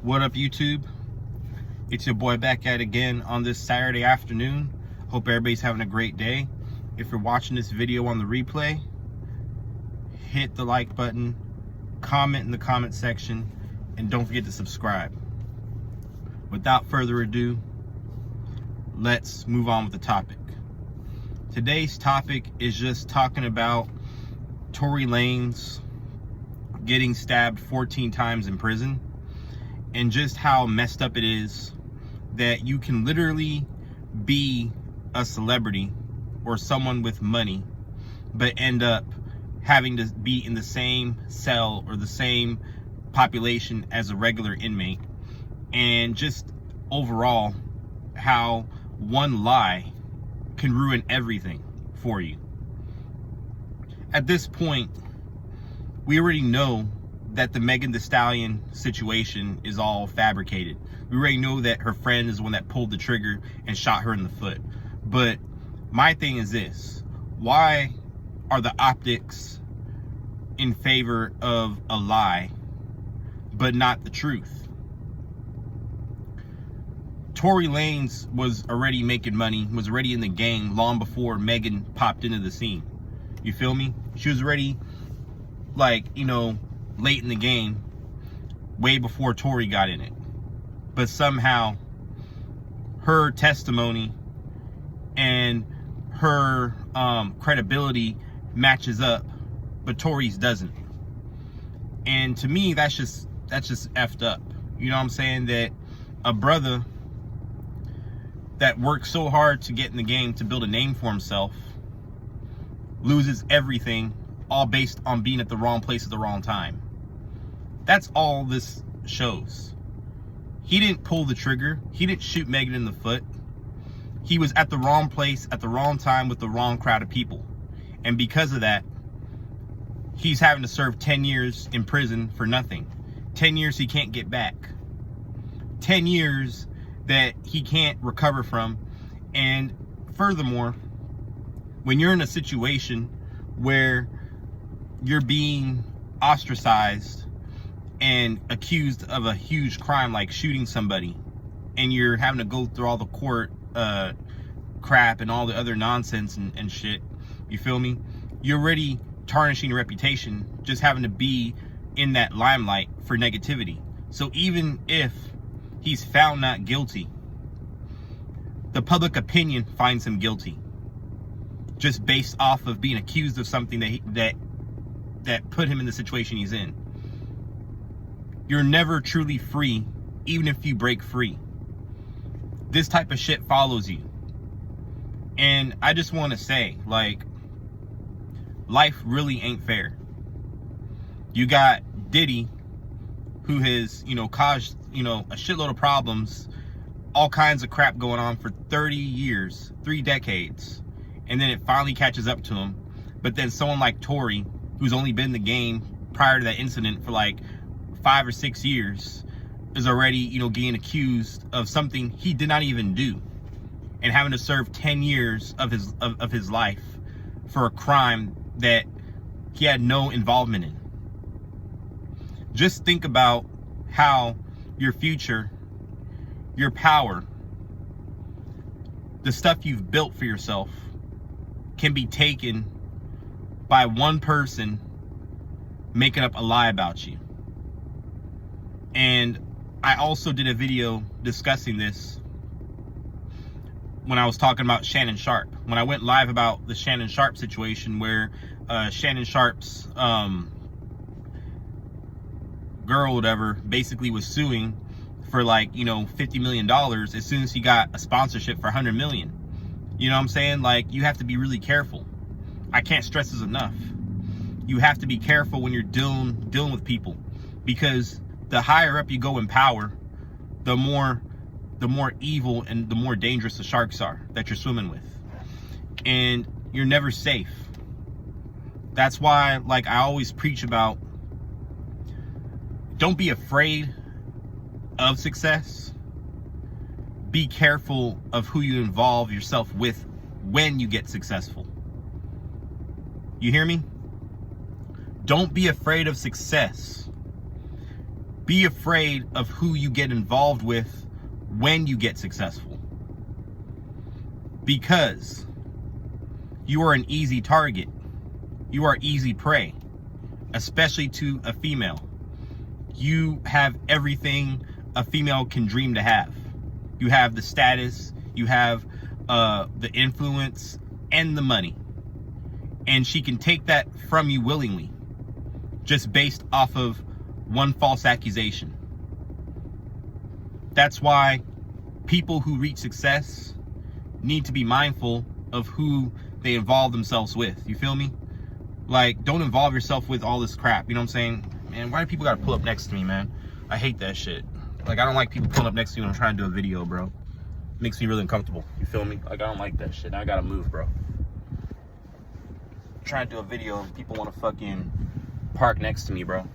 What up, YouTube? It's your boy back at it again on this Saturday afternoon. Hope everybody's having a great day. If you're watching this video on the replay, hit the like button, comment in the comment section, and don't forget to subscribe. Without further ado, let's move on with the topic. Today's topic is just talking about Tory Lanez getting stabbed 14 times in prison, and just how messed up it is that you can literally be a celebrity or someone with money, but end up having to be in the same cell or the same population as a regular inmate. And just overall, how one lie can ruin everything for you. At this point, we already know that the Megan Thee Stallion situation is all fabricated. We already know that her friend is the one that pulled the trigger and shot her in the foot. But my thing is this: why are the optics in favor of a lie, but not the truth? Tory Lanez was already making money, was already in the game long before Megan popped into the scene. You feel me? She was already, like, you know, late in the game, way before Tory got in it. But somehow her testimony and her credibility matches up, but Tory's doesn't. And to me, that's just effed up. You know what I'm saying? That a brother that worked so hard to get in the game, to build a name for himself, loses everything, all based on being at the wrong place at the wrong time. That's all this shows. He didn't pull the trigger. He didn't shoot Megan in the foot. He was at the wrong place at the wrong time with the wrong crowd of people. And because of that, he's having to serve 10 years in prison for nothing. 10 years he can't get back. 10 years that he can't recover from. And furthermore, when you're in a situation where you're being ostracized and accused of a huge crime like shooting somebody, and you're having to go through all the court crap and all the other nonsense and shit, you feel me? You're already tarnishing your reputation just having to be in that limelight for negativity. So even if he's found not guilty, the public opinion finds him guilty, just based off of being accused of something that put him in the situation he's in. You're never truly free, even if you break free. This type of shit follows you. And I just want to say, like, life really ain't fair. You got Diddy, who has, caused, a shitload of problems, all kinds of crap going on for 30 years, 3 decades. And then it finally catches up to him. But then someone like Tory, who's only been in the game prior to that incident for like 5 or 6 years, is already, getting accused of something he did not even do, and having to serve 10 years of his life for a crime that he had no involvement in. Just think about how your future, your power, the stuff you've built for yourself can be taken by one person making up a lie about you. And I also did a video discussing this when I was talking about Shannon Sharpe. When I went live about the Shannon Sharpe situation, where Shannon Sharpe's girl, whatever, basically was suing for like, $50 million as soon as he got a sponsorship for $100 million. You know what I'm saying? Like, you have to be really careful. I can't stress this enough. You have to be careful when you're dealing with people, because the higher up you go in power, the more evil and the more dangerous the sharks are that you're swimming with. And you're never safe. That's why, like, I always preach about, don't be afraid of success. Be careful of who you involve yourself with when you get successful. You hear me? Don't be afraid of success. Be afraid of who you get involved with when you get successful. Because you are an easy target. You are easy prey, especially to a female. You have everything a female can dream to have. You have the status, you have the influence, and the money. And she can take that from you willingly, just based off of one false accusation. That's why people who reach success need to be mindful of who they involve themselves with. You feel me? Like, don't involve yourself with all this crap. You know what I'm saying? Man, why do people gotta pull up next to me, man? I hate that shit. Like, I don't like people pulling up next to me when I'm trying to do a video, bro. It makes me really uncomfortable. You feel me? Like, I don't like that shit. I gotta move, bro. I'm trying to do a video and people wanna fucking park next to me, bro.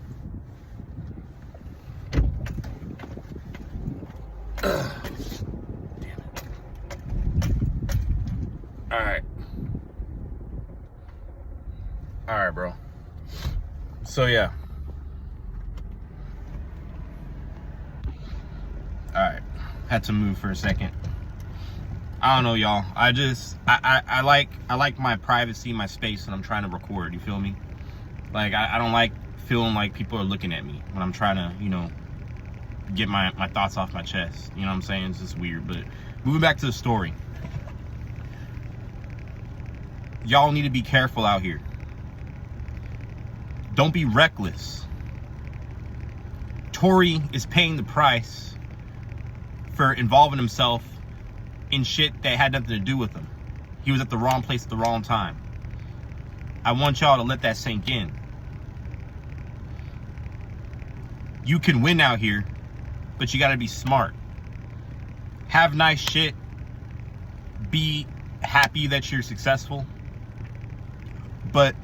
Damn it. Alright, bro. So, yeah. Alright. Had to move for a second. I don't know, y'all. I like my privacy, my space when I'm trying to record. You feel me? Like, I don't like feeling like people are looking at me when I'm trying to, you know, get my thoughts off my chest. You know what I'm saying? It's just weird. But moving back to the story. Y'all need to be careful out here. Don't be reckless. Tory is paying the price for involving himself in shit that had nothing to do with him. He was at the wrong place at the wrong time. I want y'all to let that sink in. You can win out here, but you gotta be smart. Have nice shit. Be happy that you're successful. But